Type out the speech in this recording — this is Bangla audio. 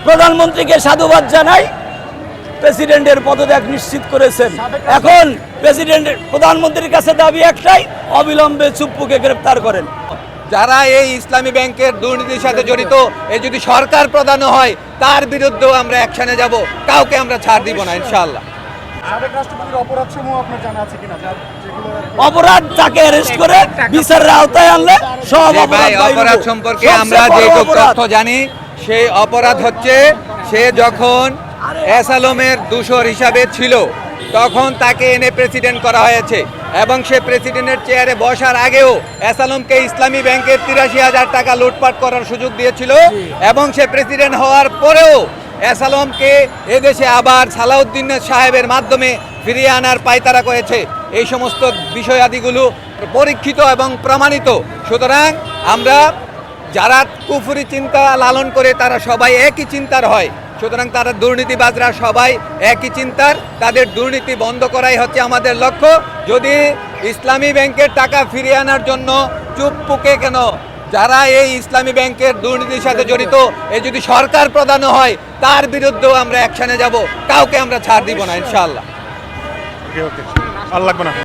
প্রধানমন্ত্রীকে সাধুবাদ জানাই, প্রেসিডেন্টের পদত্যাগ নিশ্চিত করেছেন। এখন প্রধানমন্ত্রীর কাছে দাবি একটাই, অবিলম্বে চুপ্পুকে গ্রেপ্তার করেন। যারা এই ইসলামী ব্যাংকের দুর্নীতির সাথে জড়িত, এ যদি সরকার প্রধানও হয় তার বিরুদ্ধেও আমরা অ্যাকশনে যাব, কাউকে আমরা ছাড় দিব না ইনশাআল্লাহ। অপরাধ তাকে অ্যারেস্ট করে বিচারের আওতায় আনলে সব অপরাধ সম্পর্কে আমরা যে তথ্য জানি, সেই অপরাধ হচ্ছে সে যখন এস আলমের দূষর হিসাবে ছিল তখন তাকে এনে প্রেসিডেন্ট করা হয়েছে এবং সে প্রেসিডেন্টের চেয়ারে বসার আগেও এস আলমকে ইসলামী ব্যাংকের ৮৩,০০০ টাকা লুটপাট করার সুযোগ দিয়েছিল এবং সে প্রেসিডেন্ট হওয়ার পরেও এস আলমকে এদেশে আবার সালাউদ্দিন সাহেবের মাধ্যমে ফিরিয়ে আনার পায়তারা করেছে। এই সমস্ত বিষয়াদিগুলো পরীক্ষিত এবং প্রমাণিত। সুতরাং আমরা যারা কুফরি চিন্তা লালন করে তারা সবাই একই চিন্তার হয়, সুতরাং তারা দুর্নীতিবাজরা সবাই একই চিন্তার, তাদের দুর্নীতি বন্ধ করাই হচ্ছে আমাদের লক্ষ্য। যদি ইসলামী ব্যাংকের টাকা ফিরিয়ে আনার জন্য চুপ্পুকে কেন, যারা এই ইসলামী ব্যাংকের দুর্নীতির সাথে জড়িত, এ যদি সরকার প্রধানও হয় তার বিরুদ্ধেও আমরা অ্যাকশনে যাব, কাউকে আমরা ছাড় দিব না ইনশাআল্লাহ। আল্লাহ